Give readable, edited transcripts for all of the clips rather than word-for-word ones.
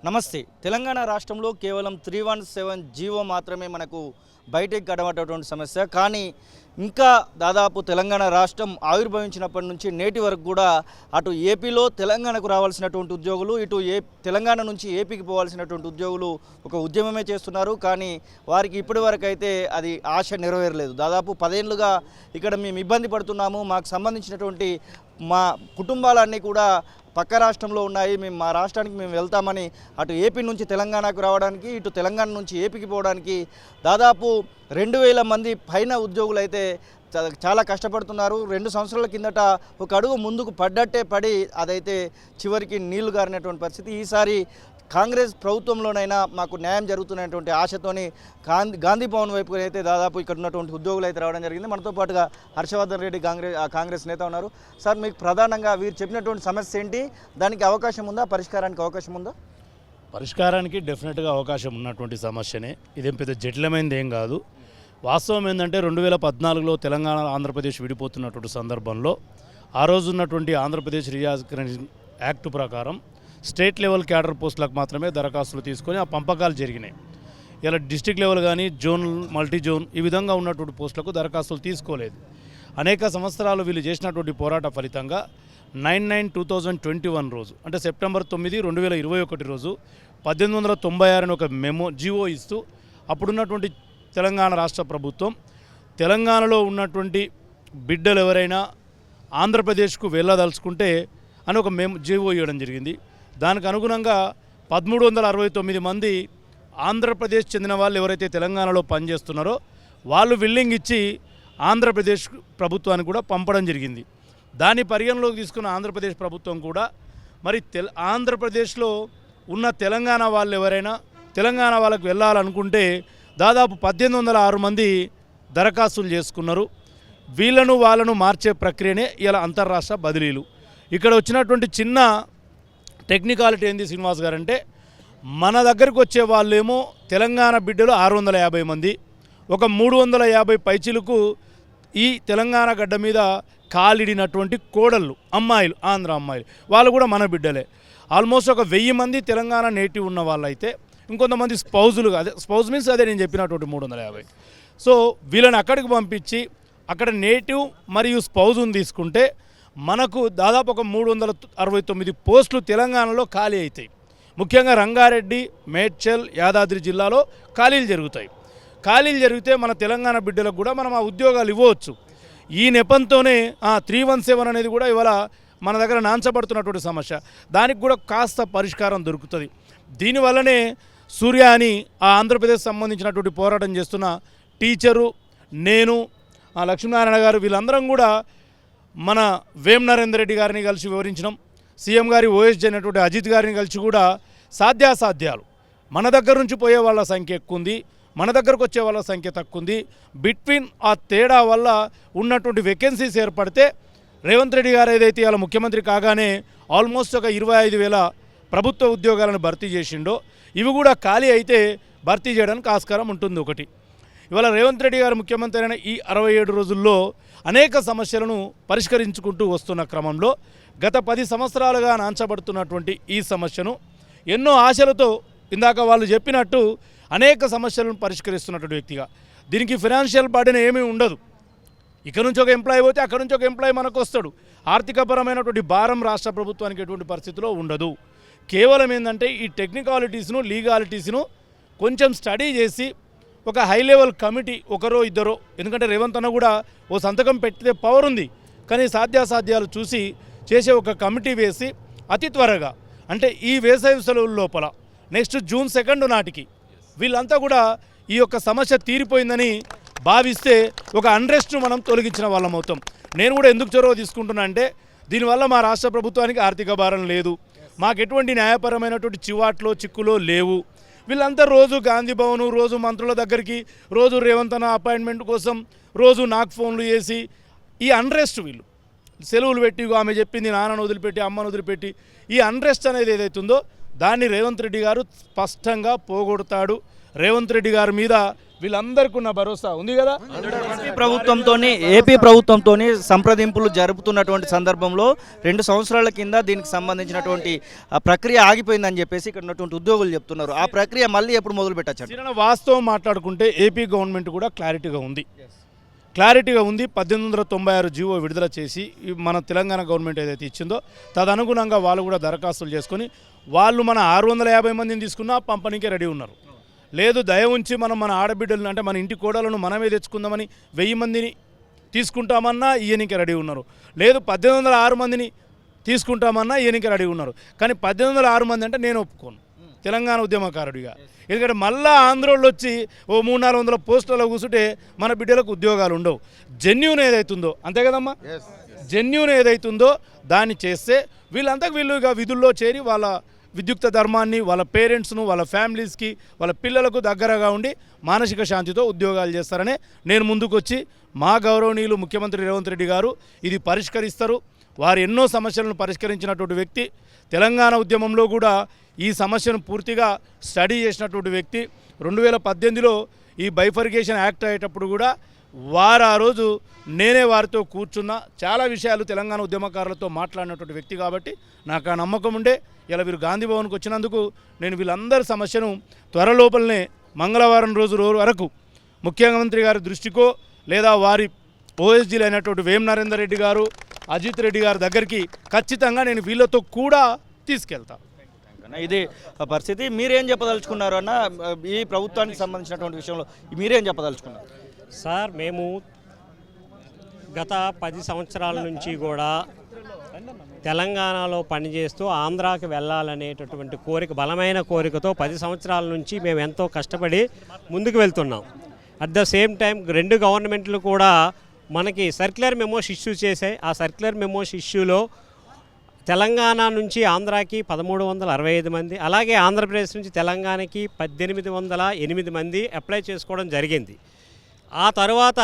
నమస్తే. తెలంగాణ రాష్ట్రంలో కేవలం 317 జీవో మాత్రమే మనకు బయటకు కనబడేటువంటి సమస్య. కానీ ఇంకా దాదాపు తెలంగాణ రాష్ట్రం ఆవిర్భవించినప్పటి నుంచి నేటి వరకు కూడా అటు ఏపీలో తెలంగాణకు రావాల్సినటువంటి ఉద్యోగులు, ఇటు తెలంగాణ నుంచి ఏపీకి పోవాల్సినటువంటి ఉద్యోగులు ఒక ఉద్యమమే చేస్తున్నారు. కానీ వారికి ఇప్పటి వరకు అయితే అది ఆశ నెరవేరలేదు. దాదాపు 10 ఏళ్ళుగా ఇక్కడ మేము ఇబ్బంది పడుతున్నాము. మాకు సంబంధించినటువంటి మా కుటుంబాలన్నీ కూడా పక్క రాష్ట్రంలో ఉన్నాయి. మేము మా రాష్ట్రానికి మేము వెళ్తామని అటు ఏపీ నుంచి తెలంగాణకు రావడానికి, ఇటు తెలంగాణ నుంచి ఏపీకి పోవడానికి దాదాపు 2000 మంది పైన ఉద్యోగులు అయితే చాలా కష్టపడుతున్నారు. 2 సంవత్సరాల కిందట ఒక అడుగు ముందుకు పడ్డట్టే పడి అదైతే చివరికి నీళ్లు గారినటువంటి పరిస్థితి. ఈసారి కాంగ్రెస్ ప్రభుత్వంలోనైనా మాకు న్యాయం జరుగుతున్నటువంటి ఆశతోని గాంధీ భవన్ వైపు అయితే దాదాపు ఇక్కడ ఉన్నటువంటి ఉద్యోగులు అయితే రావడం జరిగింది. మనతో పాటుగా హర్షవర్ధన్ రెడ్డి కాంగ్రెస్ నేత ఉన్నారు. సార్, మీకు ప్రధానంగా వీరు చెప్పినటువంటి సమస్య ఏంటి? దానికి అవకాశం ఉందా? పరిష్కారానికి అవకాశం ఉందా? పరిష్కారానికి డెఫినెట్గా అవకాశం ఉన్నటువంటి సమస్యనే. ఇదేం పెద్ద జటిలమైనది ఏం కాదు. వాస్తవం ఏంటంటే 2014లో తెలంగాణ ఆంధ్రప్రదేశ్ విడిపోతున్నటువంటి సందర్భంలో ఆ రోజు ఉన్నటువంటి ఆంధ్రప్రదేశ్ రియాజకరేషన్ యాక్ట్ ప్రకారం స్టేట్ లెవెల్ క్యాడర్ పోస్టులకు మాత్రమే దరఖాస్తులు తీసుకొని ఆ పంపకాలు జరిగినాయి. ఇలా డిస్ట్రిక్ట్ లెవెల్ కానీ జోన్, మల్టీ జోన్ ఈ విధంగా ఉన్నటువంటి పోస్టులకు దరఖాస్తులు తీసుకోలేదు. అనేక సంవత్సరాలు వీళ్ళు చేసినటువంటి పోరాట ఫలితంగా 9/9/2021 రోజు, అంటే సెప్టెంబర్ 9, 2021 రోజు 1896 అని ఒక జీవో ఇస్తూ అప్పుడున్నటువంటి తెలంగాణ రాష్ట్ర ప్రభుత్వం తెలంగాణలో ఉన్నటువంటి బిడ్డలు ఎవరైనా ఆంధ్రప్రదేశ్కు వెళ్ళదలుచుకుంటే అని ఒక జీవో ఇవ్వడం జరిగింది. దానికి అనుగుణంగా 1369 మంది ఆంధ్రప్రదేశ్ చెందిన వాళ్ళు ఎవరైతే తెలంగాణలో పనిచేస్తున్నారో వాళ్ళు విల్లింగ్ ఇచ్చి ఆంధ్రప్రదేశ్ ప్రభుత్వానికి కూడా పంపడం జరిగింది. దాన్ని పరిగణలోకి తీసుకున్న ఆంధ్రప్రదేశ్ ప్రభుత్వం కూడా మరి ఆంధ్రప్రదేశ్లో ఉన్న తెలంగాణ వాళ్ళు ఎవరైనా తెలంగాణ వాళ్ళకు వెళ్ళాలనుకుంటే దాదాపు 1806 మంది దరఖాస్తులు చేసుకున్నారు. వాళ్ళను మార్చే ప్రక్రియనే ఇలా అంతర్రాష్ట్ర బదిలీలు. ఇక్కడ వచ్చినటువంటి చిన్న టెక్నికాలిటీ ఏంది శ్రీనివాస్ గారు అంటే, మన దగ్గరకు వచ్చే వాళ్ళేమో తెలంగాణ బిడ్డలు 650 మంది, ఒక 350 పైచిలకు ఈ తెలంగాణ గడ్డ మీద కాలిడినటువంటి కోడళ్ళు, అమ్మాయిలు, ఆంధ్ర అమ్మాయిలు, వాళ్ళు కూడా మన బిడ్డలే. ఆల్మోస్ట్ ఒక 1000 మంది తెలంగాణ నేటివ్ ఉన్న వాళ్ళైతే, ఇంకొంతమంది స్పౌజులు, అదే స్పౌజ్ మీన్స్ అదే నేను చెప్పినటువంటి 350. సో వీళ్ళని అక్కడికి పంపించి అక్కడ నేటివ్ మరియు స్పౌజుని తీసుకుంటే మనకు దాదాపు ఒక 369 పోస్టులు తెలంగాణలో ఖాళీ అవుతాయి. ముఖ్యంగా రంగారెడ్డి, మేడ్చల్, యాదాద్రి జిల్లాలో ఖాళీలు జరుగుతాయి. ఖాళీలు జరిగితే మన తెలంగాణ బిడ్డలకు కూడా మనం ఆ ఉద్యోగాలు ఇవ్వవచ్చు. ఈ నెపంతోనే 317 అనేది కూడా ఇవాళ మన దగ్గర నాంచబడుతున్నటువంటి సమస్య. దానికి కూడా కాస్త పరిష్కారం దొరుకుతుంది. దీనివల్లనే సూర్య అని ఆ ఆంధ్రప్రదేశ్ సంబంధించినటువంటి పోరాటం చేస్తున్న టీచరు, నేను, లక్ష్మీనారాయణ గారు, వీళ్ళందరం కూడా మన వేం నరేందర్ రెడ్డి గారిని కలిసి వివరించినాం. సీఎం గారి ఓఎస్జీ అయినటువంటి అజిత్ గారిని కలిసి కూడా సాధ్యాసాధ్యాలు, మన దగ్గర నుంచి పోయే వాళ్ళ సంఖ్య ఎక్కువ ఉంది, మన దగ్గరకు వచ్చే వాళ్ళ సంఖ్య తక్కువ ఉంది, బిట్వీన్ ఆ తేడా వల్ల ఉన్నటువంటి వేకెన్సీస్ ఏర్పడితే రేవంత్ రెడ్డి గారు ఏదైతే ఇలా ముఖ్యమంత్రి కాగానే ఆల్మోస్ట్ ఒక 25,000 ప్రభుత్వ ఉద్యోగాలను భర్తీ చేసిండో ఇవి కూడా ఖాళీ అయితే భర్తీ చేయడానికి ఆస్కారం ఉంటుంది. ఒకటి, ఇవాళ రేవంత్ రెడ్డి గారు ముఖ్యమంత్రి అయిన ఈ 67 రోజుల్లో అనేక సమస్యలను పరిష్కరించుకుంటూ వస్తున్న క్రమంలో గత 10 సంవత్సరాలుగా నాంచబడుతున్నటువంటి ఈ సమస్యను ఎన్నో ఆశలతో ఇందాక వాళ్ళు చెప్పినట్టు అనేక సమస్యలను పరిష్కరిస్తున్నటువంటి వ్యక్తిగా, దీనికి ఫైనాన్షియల్ బర్డెన్ ఏమీ ఉండదు. ఇక్కడ నుంచి ఒక ఎంప్లాయీ పోతే అక్కడ నుంచి ఒక ఎంప్లాయీ మనకు వస్తాడు. ఆర్థికపరమైనటువంటి భారం రాష్ట్ర ప్రభుత్వానికి ఎటువంటి పరిస్థితిలో ఉండదు. కేవలం ఏంటంటే ఈ టెక్నికాలిటీస్ను, లీగాలిటీస్ను కొంచెం స్టడీ చేసి ఒక హై లెవెల్ కమిటీ, ఒకరో ఇద్దరో, ఎందుకంటే రేవంత్ అన్న కూడా ఓ సంతకం పెట్టే పవర్ ఉంది, కానీ సాధ్యాసాధ్యాలు చూసి చేసే ఒక కమిటీ వేసి అతి త్వరగా, అంటే ఈ వేసవి సెలవుల లోపల నెక్స్ట్ June 2 నాటికి వీళ్ళంతా కూడా ఈ యొక్క సమస్య తీరిపోయిందని భావిస్తే ఒక అన్రెస్ట్ను మనం తొలగించిన వాళ్ళం అవుతాం. నేను కూడా ఎందుకు చొరవ తీసుకుంటున్నా అంటే, దీనివల్ల మా రాష్ట్ర ప్రభుత్వానికి ఆర్థిక భారం లేదు, మాకు ఎటువంటి న్యాయపరమైనటువంటి చిక్కులో లేవు. వీళ్ళంతా రోజు గాంధీ భవను, రోజు మంత్రుల దగ్గరికి, రోజు రేవంత్ అన్న అపాయింట్మెంట్ కోసం రోజు నాకు ఫోన్లు చేసి ఈ అన్రెస్ట్, వీళ్ళు సెలవులు పెట్టి, ఆమె చెప్పింది నాన్నను వదిలిపెట్టి అమ్మను వదిలిపెట్టి, ఈ అన్రెస్ట్ అనేది ఏదైతుందో దాన్ని రేవంత్ రెడ్డి గారు స్పష్టంగా పోగొడతాడు. రేవంత్ రెడ్డి గారి మీద వీళ్ళందరికీ ఉన్న భరోసా ఉంది కదా. ఏపీ ప్రభుత్వంతోని సంప్రదింపులు జరుపుతున్నటువంటి సందర్భంలో 2 సంవత్సరాల కింద దీనికి సంబంధించినటువంటి ప్రక్రియ ఆగిపోయిందని చెప్పేసి ఇక్కడ ఉన్నటువంటి ఉద్యోగులు చెప్తున్నారు. ఆ ప్రక్రియ మళ్ళీ ఎప్పుడు మొదలు పెట్టచ్చు? వాస్తవం మాట్లాడుకుంటే ఏపీ గవర్నమెంట్ కూడా క్లారిటీగా ఉంది. 1896 జీవో విడుదల చేసి మన తెలంగాణ గవర్నమెంట్ ఏదైతే ఇచ్చిందో తదనుగుణంగా వాళ్ళు కూడా దరఖాస్తులు చేసుకొని వాళ్ళు మన 650 మందిని తీసుకున్నా పంపనీకే రెడీ ఉన్నారు. లేదు దయ ఉంచి మన ఆడబిడ్డలను అంటే మన ఇంటి కోడలను మనమే తెచ్చుకుందామని 1000 మందిని తీసుకుంటామన్నా ఈయనకి రెడీ ఉన్నారు. లేదు 1806 మందిని తీసుకుంటామన్నా ఈయనకి రెడీ ఉన్నారు. కానీ 1806 మంది అంటే నేను ఒప్పుకోను తెలంగాణ ఉద్యమకారుడిగా. ఎందుకంటే మళ్ళా ఆంధ్రోళ్ళు వచ్చి ఓ 300-400 పోస్టులలో కూర్చుంటే మన బిడ్డలకు ఉద్యోగాలు ఉండవు. జెన్యూన్ ఏదైతుందో అంతే కదమ్మా, జెన్యూన్ ఏదైతుందో దాన్ని చేస్తే వీళ్ళు ఇక విధుల్లో చేరి వాళ్ళ విద్యుక్త ధర్మాన్ని వాళ్ళ పేరెంట్స్ను వాళ్ళ ఫ్యామిలీస్కి వాళ్ళ పిల్లలకు దగ్గరగా ఉండి మానసిక శాంతితో ఉద్యోగాలు చేస్తారనే నేను ముందుకొచ్చి మా గౌరవనీయులు ముఖ్యమంత్రి రేవంత్ రెడ్డి గారు ఇది పరిష్కరిస్తారు. వారు ఎన్నో సమస్యలను పరిష్కరించినటువంటి వ్యక్తి. తెలంగాణ ఉద్యమంలో కూడా ఈ సమస్యను పూర్తిగా స్టడీ చేసినటువంటి వ్యక్తి. 2018లో ఈ బైఫర్కేషన్ యాక్ట్ అయ్యేటప్పుడు కూడా వారు ఆ రోజు నేనే వారితో కూర్చున్నా చాలా విషయాలు తెలంగాణ ఉద్యమకారులతో మాట్లాడినటువంటి వ్యక్తి కాబట్టి నాకు ఆ నమ్మకం ఉండే ఇలా వీరు గాంధీ భవన్కి వచ్చినందుకు నేను వీళ్ళందరి సమస్యను త్వరలోపలనే మంగళవారం రోజు వరకు ముఖ్యమంత్రి గారి దృష్టికో లేదా వారి ఓఎస్జీలు అయినటువంటి వేం నరేందర్ రెడ్డి గారు అజిత్ రెడ్డి గారి దగ్గరికి ఖచ్చితంగా నేను వీళ్ళతో కూడా తీసుకెళ్తాను. ఇది పరిస్థితి. మీరేం చెప్పదలుచుకున్నారు అన్న ఈ ప్రభుత్వానికి సంబంధించినటువంటి విషయంలో మీరేం చెప్పదలుచుకున్నారు? సార్ మేము గత 10 సంవత్సరాల నుంచి కూడా తెలంగాణలో పనిచేస్తూ ఆంధ్రాకి వెళ్ళాలనేటటువంటి బలమైన కోరికతో 10 సంవత్సరాల నుంచి మేము ఎంతో కష్టపడి ముందుకు వెళ్తున్నాం. అట్ ద సేమ్ టైం 2 గవర్నమెంట్లు కూడా మనకి సర్క్యులర్ మెమోస్ ఇష్యూ చేశాయి. ఆ సర్క్యులర్ మెమోస్ ఇష్యూలో తెలంగాణ నుంచి ఆంధ్రాకి 1365 మంది, అలాగే ఆంధ్రప్రదేశ్ నుంచి తెలంగాణకి 1808 మంది అప్లై చేసుకోవడం జరిగింది. ఆ తర్వాత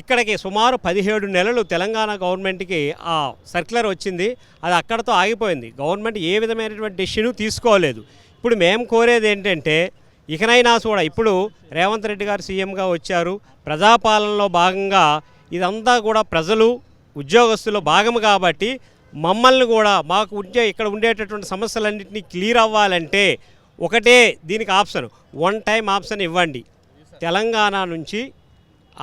ఇక్కడికి సుమారు 17 నెలలు తెలంగాణ గవర్నమెంట్కి ఆ సర్క్యులర్ వచ్చింది. అది అక్కడతో ఆగిపోయింది. గవర్నమెంట్ ఏ విధమైనటువంటి డెసిషన్ తీసుకోలేదు. ఇప్పుడు మేము కోరేది ఏంటంటే ఇకనైనా కూడా ఇప్పుడు రేవంత్ రెడ్డి గారు సీఎంగా వచ్చారు. ప్రజాపాలనలో భాగంగా ఇదంతా కూడా ప్రజలు ఉద్యోగస్తులు భాగం కాబట్టి మమ్మల్ని కూడా మాకు ఇక్కడ ఉండేటటువంటి సమస్యలన్నింటినీ క్లియర్ అవ్వాలంటే ఒకటే దీనికి ఆప్షన్, 1 టైం ఆప్షన్ ఇవ్వండి. తెలంగాణ నుంచి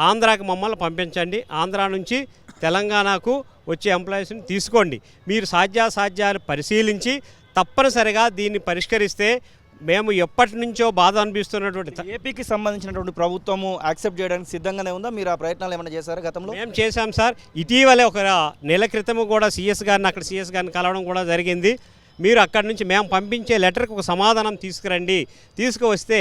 ఆంధ్రాకి మమ్మల్ని పంపించండి, ఆంధ్రా నుంచి తెలంగాణకు వచ్చే ఎంప్లాయీస్ని తీసుకోండి. మీరు సాధ్యాసాధ్యాలు పరిశీలించి తప్పనిసరిగా దీన్ని పరిష్కరిస్తే మేము ఎప్పటి నుంచో బాధ అనిపిస్తున్నటువంటి ఏపీకి సంబంధించినటువంటి ప్రభుత్వము యాక్సెప్ట్ చేయడానికి సిద్ధంగానే ఉందా? మీరు ఆ ప్రయత్నాలు ఏమైనా చేశారా గతంలో? మేము చేశాం సార్. ఇటీవలే ఒక నెల క్రితము కూడా సిఎస్ గారిని కలవడం కూడా జరిగింది. మీరు అక్కడి నుంచి మేము పంపించే లెటర్కి ఒక సమాధానం తీసుకురండి, తీసుకువస్తే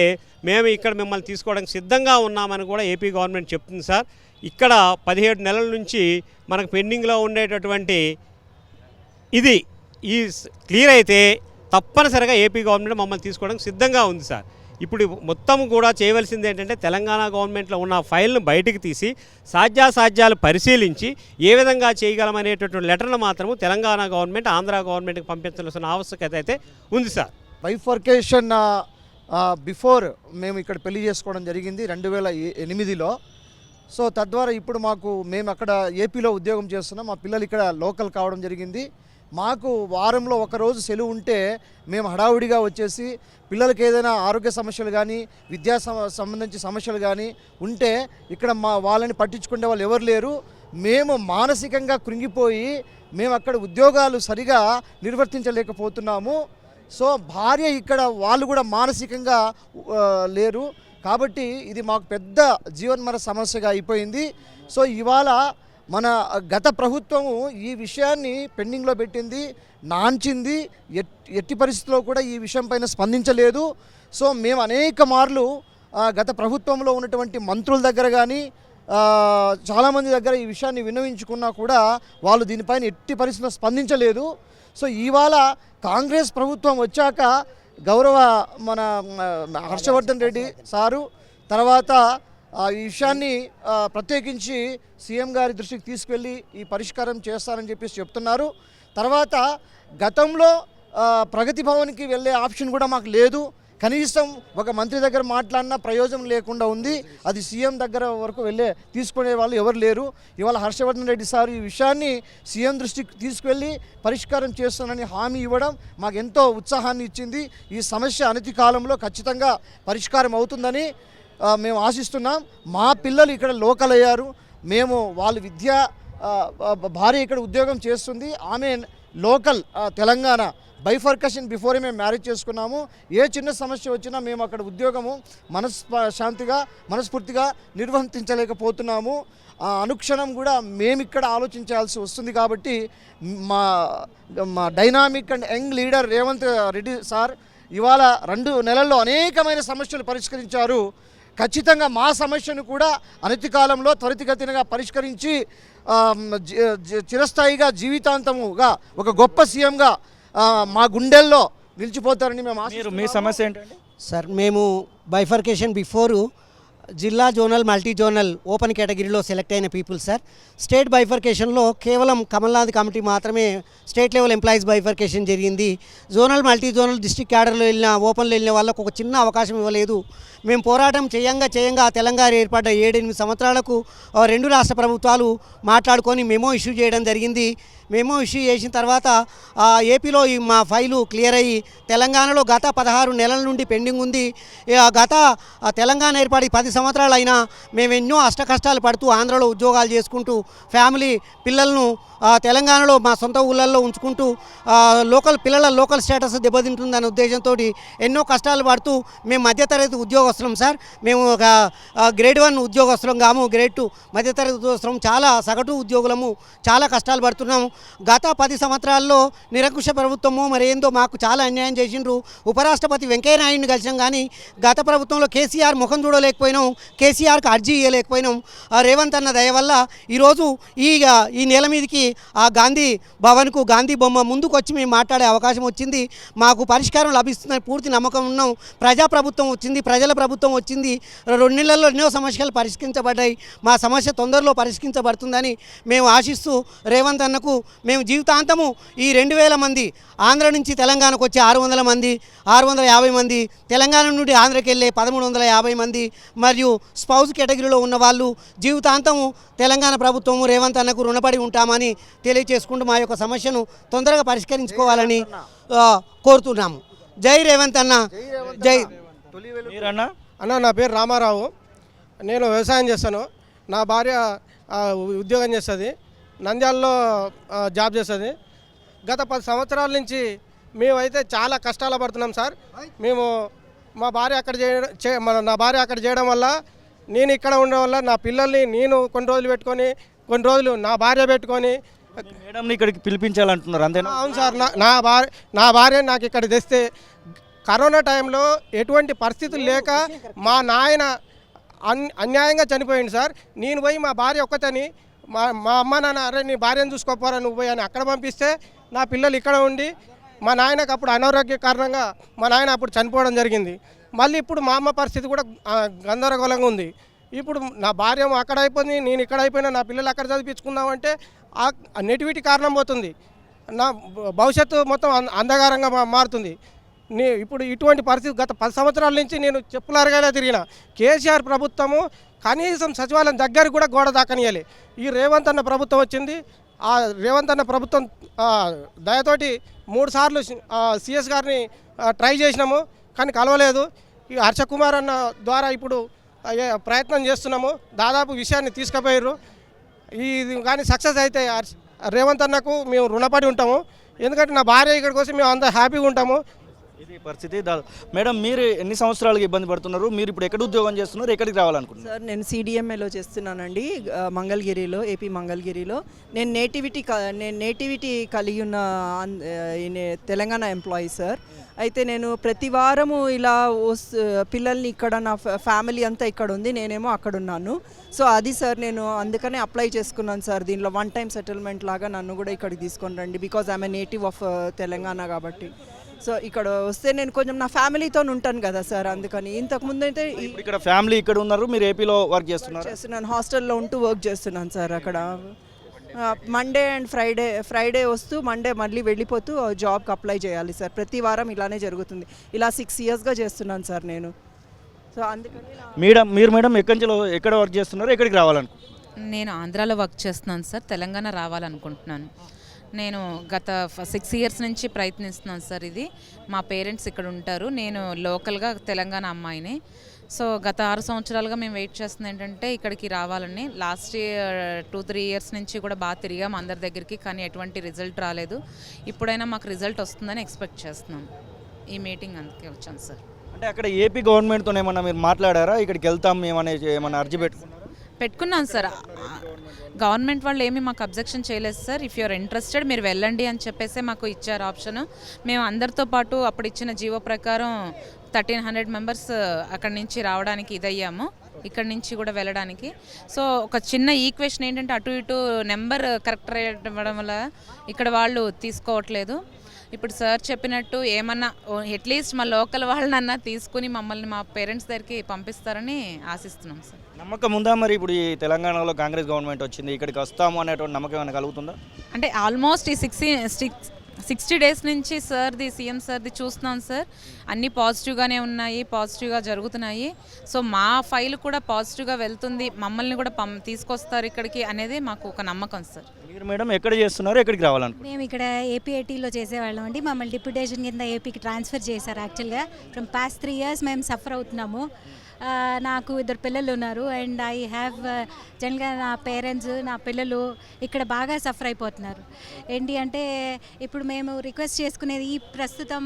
మేము ఇక్కడ మిమ్మల్ని తీసుకోవడానికి సిద్ధంగా ఉన్నామని కూడా ఏపీ గవర్నమెంట్ చెప్తుంది సార్. ఇక్కడ 17 నెలల నుంచి మనకు పెండింగ్లో ఉండేటటువంటి ఇది ఈ క్లియర్ అయితే తప్పనిసరిగా ఏపీ గవర్నమెంట్ మమ్మల్ని తీసుకోవడానికి సిద్ధంగా ఉంది సార్. ఇప్పుడు మొత్తం కూడా చేయవలసింది ఏంటంటే తెలంగాణ గవర్నమెంట్లో ఉన్న ఫైల్ను బయటికి తీసి సాధ్యాసాధ్యాలు పరిశీలించి ఏ విధంగా చేయగలమనేటటువంటి లెటర్ను మాత్రము తెలంగాణ గవర్నమెంట్ ఆంధ్ర గవర్నమెంట్కి పంపించాల్సిన ఆవశ్యకత అయితే ఉంది సార్. బైఫర్కేషన్ బిఫోర్ మేము ఇక్కడ పెళ్లి చేసుకోవడం జరిగింది 2008లో. సో తద్వారా ఇప్పుడు మేము అక్కడ ఏపీలో ఉద్యోగం చేస్తున్నాం. మా పిల్లలు ఇక్కడ లోకల్ కావడం జరిగింది. మాకు వారంలో ఒకరోజు సెలవు ఉంటే మేము హడావుడిగా వచ్చేసి పిల్లలకి ఏదైనా ఆరోగ్య సమస్యలు కానీ విద్యా సంబంధించి సమస్యలు కానీ ఉంటే ఇక్కడ వాళ్ళని పట్టించుకునే వాళ్ళు ఎవరు లేరు. మేము మానసికంగా కృంగిపోయి మేము అక్కడ ఉద్యోగాలు సరిగా నిర్వర్తించలేకపోతున్నాము. సో భార్య ఇక్కడ వాళ్ళు కూడా మానసికంగా లేరు కాబట్టి ఇది మాకు పెద్ద జీవన్మర సమస్యగా అయిపోయింది. సో ఇవాళ మన గత ప్రభుత్వము ఈ విషయాన్ని పెండింగ్లో పెట్టింది, నాంచింది. ఎట్టి పరిస్థితుల్లో కూడా ఈ విషయం పైన స్పందించలేదు. సో మేము అనేక మార్లు గత ప్రభుత్వంలో ఉన్నటువంటి మంత్రుల దగ్గర కానీ చాలామంది దగ్గర ఈ విషయాన్ని విన్నవించుకున్నా కూడా వాళ్ళు దీనిపైన ఎట్టి పరిస్థితుల్లో స్పందించలేదు. సో ఇవాళ కాంగ్రెస్ ప్రభుత్వం వచ్చాక గౌరవ మన హర్షవర్ధన్ రెడ్డి సారు తర్వాత ఈ విషయాన్ని ప్రత్యేకించి సీఎం గారి దృష్టికి తీసుకెళ్ళి ఈ పరిష్కారం చేస్తారని చెప్పేసి చెప్తున్నారు. తర్వాత గతంలో ప్రగతి భవన్కి వెళ్ళే ఆప్షన్ కూడా మాకు లేదు. కనీసం ఒక మంత్రి దగ్గర మాట్లాడినా ప్రయోజనం లేకుండా ఉంది. అది సీఎం దగ్గర వరకు తీసుకునే వాళ్ళు ఎవరు లేరు. ఇవాళ హర్షవర్ధన్ రెడ్డి సార్ ఈ విషయాన్ని సీఎం దృష్టికి తీసుకువెళ్ళి పరిష్కారం చేస్తానని హామీ ఇవ్వడం మాకు ఎంతో ఉత్సాహాన్ని ఇచ్చింది. ఈ సమస్య అనతి కాలంలో ఖచ్చితంగా పరిష్కారం అవుతుందని మేము ఆశిస్తున్నాం. మా పిల్లలు ఇక్కడ లోకల్ అయ్యారు. మేము వాళ్ళ భార్య ఇక్కడ ఉద్యోగం చేస్తుంది, ఆమె లోకల్ తెలంగాణ. బైఫర్కేషన్ బిఫోరే మేము మ్యారేజ్ చేసుకున్నాము. ఏ చిన్న సమస్య వచ్చినా మేము అక్కడ ఉద్యోగము మనస్ఫూర్తిగా నిర్వర్తించలేకపోతున్నాము. అనుక్షణం కూడా మేము ఇక్కడ ఆలోచించాల్సి వస్తుంది. కాబట్టి మా dynamic and young leader Revanth Reddy sir ఇవాళ 2 నెలల్లో అనేకమైన సమస్యలు పరిష్కరించారు. ఖచ్చితంగా మా సమస్యను కూడా అనతి కాలంలో త్వరితగతినగా పరిష్కరించి చిరస్థాయిగా జీవితాంతముగా ఒక గొప్ప సీఎంగా మా గుండెల్లో నిలిచిపోతారని మేము మీ సమస్య ఏంటండి? సార్ మేము బైఫర్కేషన్ బిఫోరు జిల్లా జోనల్ మల్టీ జోనల్ ఓపెన్ కేటగిరీలో సెలెక్ట్ అయిన పీపుల్ సార్. స్టేట్ బైఫర్కేషన్లో కేవలం కమల్నాథ్ కమిటీ మాత్రమే స్టేట్ లెవెల్ ఎంప్లాయీస్ బైఫర్కేషన్ జరిగింది. జోనల్ మల్టీ జోనల్ డిస్ట్రిక్ట్ క్యాడర్లో వెళ్ళిన ఓపెన్లో వెళ్ళిన వాళ్ళకు ఒక చిన్న అవకాశం ఇవ్వలేదు. మేము పోరాటం చేయంగా తెలంగాణ ఏర్పడ్డ 7-8 సంవత్సరాలకు 2 రాష్ట్ర ప్రభుత్వాలు మాట్లాడుకొని మెమో ఇష్యూ చేయడం జరిగింది. మెమో ఇష్యూ చేసిన తర్వాత ఏపీలో మా ఫైలు క్లియర్ అయ్యి తెలంగాణలో గత 16 నెలల నుండి పెండింగ్ ఉంది. గత తెలంగాణ ఏర్పడి 10 సంవత్సరాలు అయినా మేము ఎన్నో అష్టకష్టాలు పడుతూ ఆంధ్రలో ఉద్యోగాలు చేసుకుంటూ ఫ్యామిలీ పిల్లలను తెలంగాణలో మా సొంత ఊళ్ళల్లో ఉంచుకుంటూ పిల్లల లోకల్ స్టేటస్ దెబ్బతింటుందనే ఉద్దేశంతో ఎన్నో కష్టాలు పడుతూ మేము మధ్యతరగతి ఉద్యోగస్తులం సార్. మేము ఒక గ్రేడ్ 1 ఉద్యోగస్తులం కాము, గ్రేడ్ 2 మధ్యతరగతి ఉద్యోగస్తులం. చాలా సగటు ఉద్యోగులము, చాలా కష్టాలు పడుతున్నాము. గత 10 సంవత్సరాల్లో నిరంకుశ ప్రభుత్వము మరేందో మాకు చాలా అన్యాయం చేసిండ్రు. ఉపరాష్ట్రపతి వెంకయ్య నాయుడిని కలిసాం కానీ గత ప్రభుత్వంలో కేసీఆర్ ముఖం చూడలేకపోయినాం, కేసీఆర్కి అర్జీ ఇవ్వలేకపోయినాం. రేవంత్ అన్న దయ వల్ల ఈరోజు ఈ నెల మీదకి ఆ గాంధీ భవన్కు గాంధీ బొమ్మ ముందుకు వచ్చి మేము మాట్లాడే అవకాశం వచ్చింది. మాకు పరిష్కారం లభిస్తుందని పూర్తి నమ్మకం ఉన్నాం. ప్రజాప్రభుత్వం వచ్చింది, ప్రజల ప్రభుత్వం వచ్చింది. 2 నెలల్లో ఎన్నో సమస్యలు పరిష్కరించబడ్డాయి. మా సమస్య తొందరలో పరిష్కరించబడుతుందని మేము ఆశిస్తూ రేవంత్ అన్నకు మేము జీవితాంతము ఈ 2000 మంది ఆంధ్ర నుంచి తెలంగాణకు వచ్చే 600 మంది 650 మంది తెలంగాణ నుండి ఆంధ్రకి వెళ్ళే 1350 మంది మరియు స్పౌజ్ కేటగిరీలో ఉన్న వాళ్ళు జీవితాంతము తెలంగాణ ప్రభుత్వము రేవంత్ అన్నకు రుణపడి ఉంటామని తెలియచేసుకుంటూ మా యొక్క సమస్యను తొందరగా పరిష్కరించుకోవాలని కోరుతున్నాము. జై రేవంత్ అన్న, జై. మీరన్నా? అన్న నా పేరు రామారావు, నేను వ్యవసాయం చేస్తాను. నా భార్య ఉద్యోగం చేస్తుంది, నంద్యాలలో జాబ్ చేస్తుంది. గత 10 సంవత్సరాల నుంచి మేమైతే చాలా కష్టాలు పడుతున్నాం సార్. మేము నా భార్య అక్కడ చేయడం వల్ల నేను ఇక్కడ ఉండడం వల్ల నా పిల్లల్ని నేను కొన్ని రోజులు పెట్టుకొని కొన్ని రోజులు నా భార్య పెట్టుకొని మేడంని ఇక్కడికి పిలిపించాలంటున్నారు అంతేనా? అవును సార్. నా భార్య నాకు ఇక్కడ తెస్తే కరోనా టైంలో ఎటువంటి పరిస్థితులు లేక మా నాయన అన్యాయంగా చనిపోయింది సార్. నేను పోయి మా భార్య ఒక్కతని మా అమ్మ నాన్న అరే నీ భార్యను చూసుకోపోరా నువ్వు పోయి అని అక్కడ పంపిస్తే నా పిల్లలు ఇక్కడ ఉండి మా నాయనకు అప్పుడు అనారోగ్య కారణంగా మా నాయన అప్పుడు చనిపోవడం జరిగింది. మళ్ళీ ఇప్పుడు మా అమ్మ పరిస్థితి కూడా గందరగోళంగా ఉంది. ఇప్పుడు నా భార్య అక్కడ అయిపోయింది, నేను ఇక్కడ అయిపోయినా, నా పిల్లలు అక్కడ చదివించుకుందామంటే ఆ నెటివిటీ కారణం పోతుంది. నా భవిష్యత్తు మొత్తం అంధకారంగా మారుతుంది. ఇప్పుడు ఇటువంటి పరిస్థితి గత 10 సంవత్సరాల నుంచి నేను చెప్పులారగానే తిరిగిన. కేసీఆర్ ప్రభుత్వము కనీసం సచివాలయం దగ్గర కూడా గోడ దాకనియాలి. ఈ రేవంత్ అన్న ప్రభుత్వం వచ్చింది. ఆ రేవంత్ అన్న ప్రభుత్వం దయతోటి 3 సార్లు సిఎస్ గారిని ట్రై చేసినాము కానీ కలవలేదు. ఈ హర్షకుమార్ అన్న ద్వారా ఇప్పుడు ప్రయత్నం చేస్తున్నాము. దాదాపు విషయాన్ని తీసుకుపోయారు. ఇది కానీ సక్సెస్ అయితే రేవంత్ అన్నకు మేము రుణపడి ఉంటాము. ఎందుకంటే నా భార్య ఇక్కడికి వస్తే మేము అంతా హ్యాపీగా ఉంటాము. ఇది పరిస్థితి. మేడం, మీరు ఎన్ని సంవత్సరాలుగా ఇబ్బంది పడుతున్నారు? మీరు ఇప్పుడు ఎక్కడ ఉద్యోగం చేస్తున్నారు, ఎక్కడికి రావాలనుకుంటున్నారు? సార్ నేను CDMAలో చేస్తున్నానండి, మంగళగిరిలో, ఏపీ మంగళగిరిలో. నేను నేటివిటీ కలిగి ఉన్న తెలంగాణ ఎంప్లాయీ సార్. అయితే నేను ప్రతి వారము ఇలా పిల్లల్ని ఇక్కడ నా ఫ్యామిలీ అంతా ఇక్కడ ఉంది, నేనేమో అక్కడ ఉన్నాను. సో అది సార్ నేను అందుకనే అప్లై చేసుకున్నాను సార్. దీనిలో 1 టైం సెటిల్మెంట్ లాగా నన్ను కూడా ఇక్కడికి తీసుకొని రండి, because I'm a native of Telangana కాబట్టి. సో ఇక్కడ వస్తే నేను కొంచెం నా ఫ్యామిలీతో ఉంటాను కదా సార్, అందుకని. ఇంతకుముందు అయితే ఇక్కడ ఫ్యామిలీ ఇక్కడ ఉన్నారు, మీరు ఏపీలో వర్క్ చేస్తున్నాను, హాస్టల్లో ఉంటూ వర్క్ చేస్తున్నాను సార్ అక్కడ. మండే అండ్ ఫ్రైడే వస్తూ మండే మళ్ళీ వెళ్ళిపోతూ జాబ్కి అప్లై చేయాలి సార్. ప్రతి వారం ఇలానే జరుగుతుంది. ఇలా 6 ఇయర్స్గా చేస్తున్నాను సార్ నేను. సో అందుకని మేడం ఎక్కడ వర్క్ చేస్తున్నారు, ఎక్కడికి రావాలను? నేను ఆంధ్రాలో వర్క్ చేస్తున్నాను సార్. తెలంగాణ రావాలనుకుంటున్నాను. నేను గత 6 ఇయర్స్ నుంచి ప్రయత్నిస్తున్నాను సార్. ఇది మా పేరెంట్స్ ఇక్కడ ఉంటారు, నేను లోకల్గా తెలంగాణ అమ్మాయిని. సో గత 6 సంవత్సరాలుగా మేము వెయిట్ చేస్తుంది ఏంటంటే ఇక్కడికి రావాలని. లాస్ట్ 2-3 ఇయర్స్ నుంచి కూడా బాగా తిరిగాం అందరి దగ్గరికి, కానీ ఎటువంటి రిజల్ట్ రాలేదు. ఇప్పుడైనా మాకు రిజల్ట్ వస్తుందని ఎక్స్పెక్ట్ చేస్తున్నాం. ఈ మీటింగ్ అందుకే వచ్చాను సార్. అంటే అక్కడ ఏపీ గవర్నమెంట్తో ఏమన్నా మీరు మాట్లాడారా? ఇక్కడికి వెళ్తాం ఏమన్నా అర్జీ పెట్టుకున్నాను సార్. గవర్నమెంట్ వాళ్ళు ఏమీ మాకు అబ్జెక్షన్ చేయలేదు సార్. ఇఫ్ యూఆర్ ఇంట్రెస్టెడ్ మీరు వెళ్ళండి అని చెప్పేసి మాకు ఇచ్చారు ఆప్షన్. మేము అందరితో పాటు అప్పుడు ఇచ్చిన జీవో ప్రకారం 1300 మెంబర్స్ అక్కడి నుంచి రావడానికి ఇదయ్యాము, ఇక్కడి నుంచి కూడా వెళ్ళడానికి. సో ఒక చిన్న ఈక్వేషన్ ఏంటంటే అటు ఇటు నెంబర్ కరెక్ట్ అవ్వడం వల్ల ఇక్కడ వాళ్ళు తీసుకోవట్లేదు. ఇప్పుడు సార్ చెప్పినట్టు ఏమన్నా అట్లీస్ట్ మా లోకల్ వాళ్ళనన్నా తీసుకుని మమ్మల్ని మా పేరెంట్స్ దగ్గరికి పంపిస్తారని ఆశిస్తున్నాం సార్. నమ్మకం ఉందా మరి? ఇప్పుడు ఈ తెలంగాణలో కాంగ్రెస్ గవర్నమెంట్ వచ్చింది, ఇక్కడికి వస్తాము అనేటువంటి నమ్మకం ఏమైనా కలుగుతుందా? అంటే ఆల్మోస్ట్ ఈ 60 డేస్ నుంచి సీఎం సార్ది చూస్తున్నాం సార్. అన్నీ పాజిటివ్గానే ఉన్నాయి, పాజిటివ్గా జరుగుతున్నాయి. సో మా ఫైల్ కూడా పాజిటివ్గా వెళ్తుంది, మమ్మల్ని కూడా తీసుకొస్తారు ఇక్కడికి అనేది మాకు ఒక నమ్మకం సార్. మీరు మేడం ఎక్కడ చేస్తున్నారు, ఎక్కడికి రావాలనుకుంటున్నారు? మేము ఇక్కడ ఏపీఐటీలో చేసేవాళ్ళం అండి. మమ్మల్ని డిప్యుటేషన్ కింద ఏపీకి ట్రాన్స్ఫర్ చేశారు. యాక్చువల్గా ఫ్రమ్ పాస్ట్ 3 ఇయర్స్ మేము సఫర్ అవుతున్నాము. నాకు 2 పిల్లలు ఉన్నారు అండ్ ఐ హ్యావ్ జనరల్గా నా పేరెంట్స్ నా పిల్లలు ఇక్కడ బాగా సఫర్ అయిపోతున్నారు. ఏంటి అంటే ఇప్పుడు మేము రిక్వెస్ట్ చేసుకునేది ఈ ప్రస్తుతం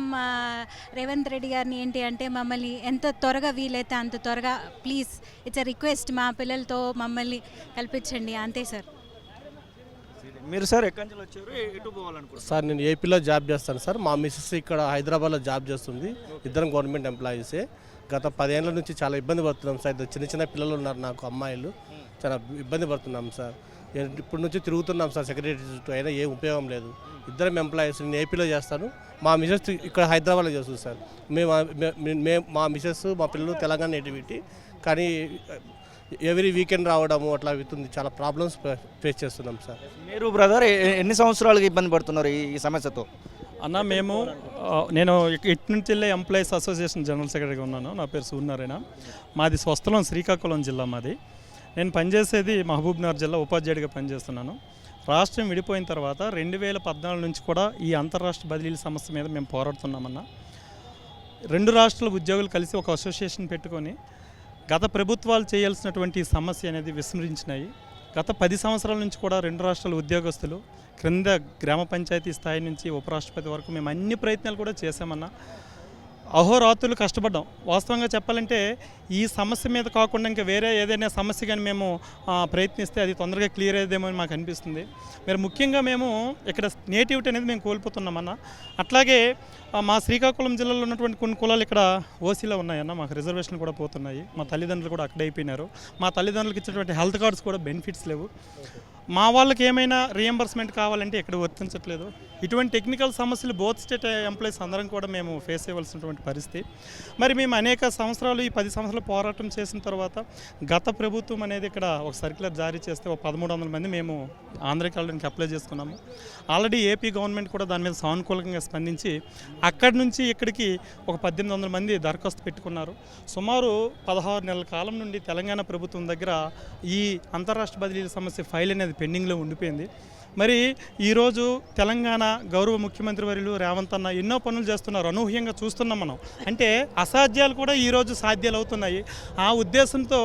రేవంత్ రెడ్డి గారిని ఏంటి అంటే మమ్మల్ని ఎంత త్వరగా వీలైతే అంత త్వరగా ప్లీజ్ ఇట్స్ అ రిక్వెస్ట్ మా పిల్లలతో మమ్మల్ని కల్పించండి, అంతే సార్. మీరు సార్ ఎక్కడి నుంచి వచ్చారు, ఎటు పోవాలనుకుంటున్నారు? సార్ నేను ఏపీలో జాబ్ చేస్తాను సార్. మా మిస్సెస్ ఇక్కడ హైదరాబాద్లో జాబ్ చేస్తుంది. ఇద్దరం గవర్నమెంట్ ఎంప్లాయీసే. గత 10 ఏళ్ళ నుంచి చాలా ఇబ్బంది పడుతున్నాం సార్. చిన్న పిల్లలు ఉన్నారు నాకు, అమ్మాయిలు. చాలా ఇబ్బంది పడుతున్నాం సార్. ఇప్పటి నుంచి తిరుగుతున్నాం సార్ సెక్రటరీ చుట్టూ, అయినా ఏం ఉపయోగం లేదు. ఇద్దరం ఎంప్లాయీస్. నేను ఏపీలో చేస్తాను, మా మిసెస్ ఇక్కడ హైదరాబాద్లో చేస్తుంది సార్. మా మిసెస్ మా పిల్లలు తెలంగాణ నేటివిటీ, కానీ ఎవ్రీ వీకెండ్ రావడము అట్లా అవుతుంది. చాలా ప్రాబ్లమ్స్ ఫేస్ చేస్తున్నాం సార్. మీరు బ్రదర్ ఎన్ని సంవత్సరాలుగా ఇబ్బంది పడుతున్నారు ఈ సమస్యతో? అన్న నేను ఇటు నుంచి వెళ్ళే ఎంప్లాయీస్ అసోసియేషన్ జనరల్ సెక్రటరీగా ఉన్నాను. నా పేరు సూర్యనారాయణ. మాది స్వస్థలం శ్రీకాకుళం జిల్లా మాది. నేను పనిచేసేది మహబూబ్నగర్ జిల్లా, ఉపాధ్యాయుడిగా పనిచేస్తున్నాను. రాష్ట్రం విడిపోయిన తర్వాత 2014 నుంచి కూడా ఈ అంతర్రాష్ట్ర బదిలీల సమస్య మీద మేము పోరాడుతున్నామన్నా. 2 రాష్ట్రాల ఉద్యోగులు కలిసి ఒక అసోసియేషన్ పెట్టుకొని గత ప్రభుత్వాలు చేయాల్సినటువంటి సమస్య అనేది విస్మరించినాయి. గత 10 సంవత్సరాల నుంచి కూడా 2 రాష్ట్రాల ఉద్యోగస్తులు క్రింద గ్రామ పంచాయతీ స్థాయి నుంచి ఉపరాష్ట్రపతి వరకు మేము అన్ని ప్రయత్నాలు కూడా చేసామన్నా. అహోరాత్రులు కష్టపడ్డాం. వాస్తవంగా చెప్పాలంటే ఈ సమస్య మీద కాకుండా ఇంకా వేరే ఏదైనా సమస్య కానీ మేము ప్రయత్నిస్తే అది తొందరగా క్లియర్ అయ్యేదేమో అని మాకు అనిపిస్తుంది. మరి ముఖ్యంగా మేము ఇక్కడ నేటివిటీ అనేది మేము కోల్పోతున్నామన్న. అట్లాగే మా శ్రీకాకుళం జిల్లాలో ఉన్నటువంటి కొన్ని కులాలు ఇక్కడ ఓసీలో ఉన్నాయన్న, మాకు రిజర్వేషన్లు కూడా పోతున్నాయి. మా తల్లిదండ్రులు కూడా అక్కడే అయిపోయినారు. మా తల్లిదండ్రులకు ఇచ్చినటువంటి హెల్త్ కార్డ్స్ కూడా బెనిఫిట్స్ లేవు. మా వాళ్ళకి ఏమైనా రియంబర్స్మెంట్ కావాలంటే ఇక్కడ వర్తించట్లేదు. ఇటువంటి టెక్నికల్ సమస్యలు బోత్ స్టేట్ ఎంప్లాయీస్ అందరం కూడా మేము ఫేస్ చేయవలసినటువంటి పరిస్థితి. మరి మేము అనేక సంవత్సరాలు ఈ 10 సంవత్సరాలు పోరాటం చేసిన తర్వాత గత ప్రభుత్వం అనేది ఇక్కడ ఒక సర్క్యులర్ జారీ చేస్తే ఒక 1300 మంది మేము ఆంధ్రకాలకి అప్లై చేసుకున్నాము. ఆల్రెడీ ఏపీ గవర్నమెంట్ కూడా దాని మీద సానుకూలంగా స్పందించి అక్కడి నుంచి ఇక్కడికి ఒక 1800 మంది దరఖాస్తు పెట్టుకున్నారు. సుమారు 16 నెలల కాలం నుండి తెలంగాణ ప్రభుత్వం దగ్గర ఈ అంతర్రాష్ట్ర బదిలీల సమస్య ఫైల్ అనేది పెండింగ్లో ఉండిపోయింది. మరి ఈరోజు తెలంగాణ గౌరవ ముఖ్యమంత్రి వర్యులు రేవంత్ అన్న ఎన్నో పనులు చేస్తున్నారు, అనూహ్యంగా చూస్తున్నాం మనం. అంటే అసాధ్యాలు కూడా ఈరోజు సాధ్యాలు అవుతున్నాయి. ఆ ఉద్దేశంతో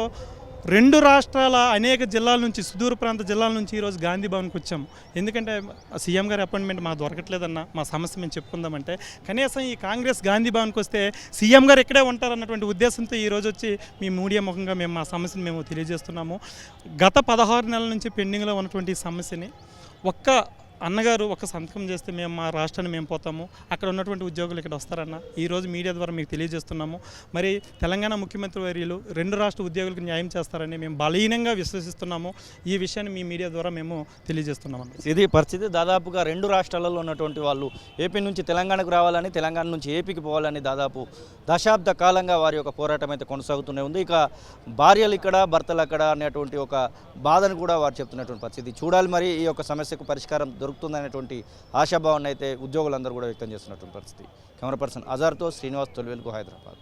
2 రాష్ట్రాల అనేక జిల్లాల నుంచి, సుదూర ప్రాంత జిల్లాల నుంచి ఈరోజు గాంధీ భవన్కి వచ్చాము. ఎందుకంటే సీఎం గారి అపాయింట్మెంట్ మాకు దొరకట్లేదన్న, మా సమస్య మేము చెప్పుకుందామంటే కనీసం ఈ కాంగ్రెస్ గాంధీ భవన్కి వస్తే సీఎం గారు ఇక్కడే ఉంటారన్నటువంటి ఉద్దేశంతో ఈరోజు వచ్చి మీ మీడియా ముఖంగా మేము మా సమస్యను మేము తెలియజేస్తున్నాము. గత 16 నెలల నుంచి పెండింగ్లో ఉన్నటువంటి ఈ సమస్యని ఒక్క అన్నగారు ఒక సంతకం చేస్తే మేము మా రాష్ట్రాన్ని మేము పోతాము, అక్కడ ఉన్నటువంటి ఉద్యోగులు ఇక్కడ వస్తారన్న ఈరోజు మీడియా ద్వారా మీకు తెలియజేస్తున్నాము. మరి తెలంగాణ ముఖ్యమంత్రి వర్యులు 2 రాష్ట్ర ఉద్యోగులకు న్యాయం చేస్తారని మేము బలహీనంగా విశ్వసిస్తున్నాము. ఈ విషయాన్ని మీ మీడియా ద్వారా మేము తెలియజేస్తున్నాము. ఇది పరిస్థితి. దాదాపుగా 2 రాష్ట్రాలలో ఉన్నటువంటి వాళ్ళు ఏపీ నుంచి తెలంగాణకు రావాలని, తెలంగాణ నుంచి ఏపీకి పోవాలని దాదాపు దశాబ్ద కాలంగా వారి యొక్క పోరాటం అయితే కొనసాగుతూనే ఉంది. ఇక భార్యలు ఇక్కడ, భర్తలు అక్కడ అనేటువంటి ఒక బాధను కూడా వారు చెప్తున్నటువంటి పరిస్థితి. చూడాలి మరి ఈ యొక్క సమస్యకు పరిష్కారం దొరుకుతుందనేటువంటి ఆశాభావాన్ని అయితే ఉద్యోగులందరూ కూడా వ్యక్తం చేస్తున్నటువంటి పరిస్థితి. కెమెరా పర్సన్ అజార్తో శ్రీనివాస్, తొలివెలుగు, హైదరాబాద్.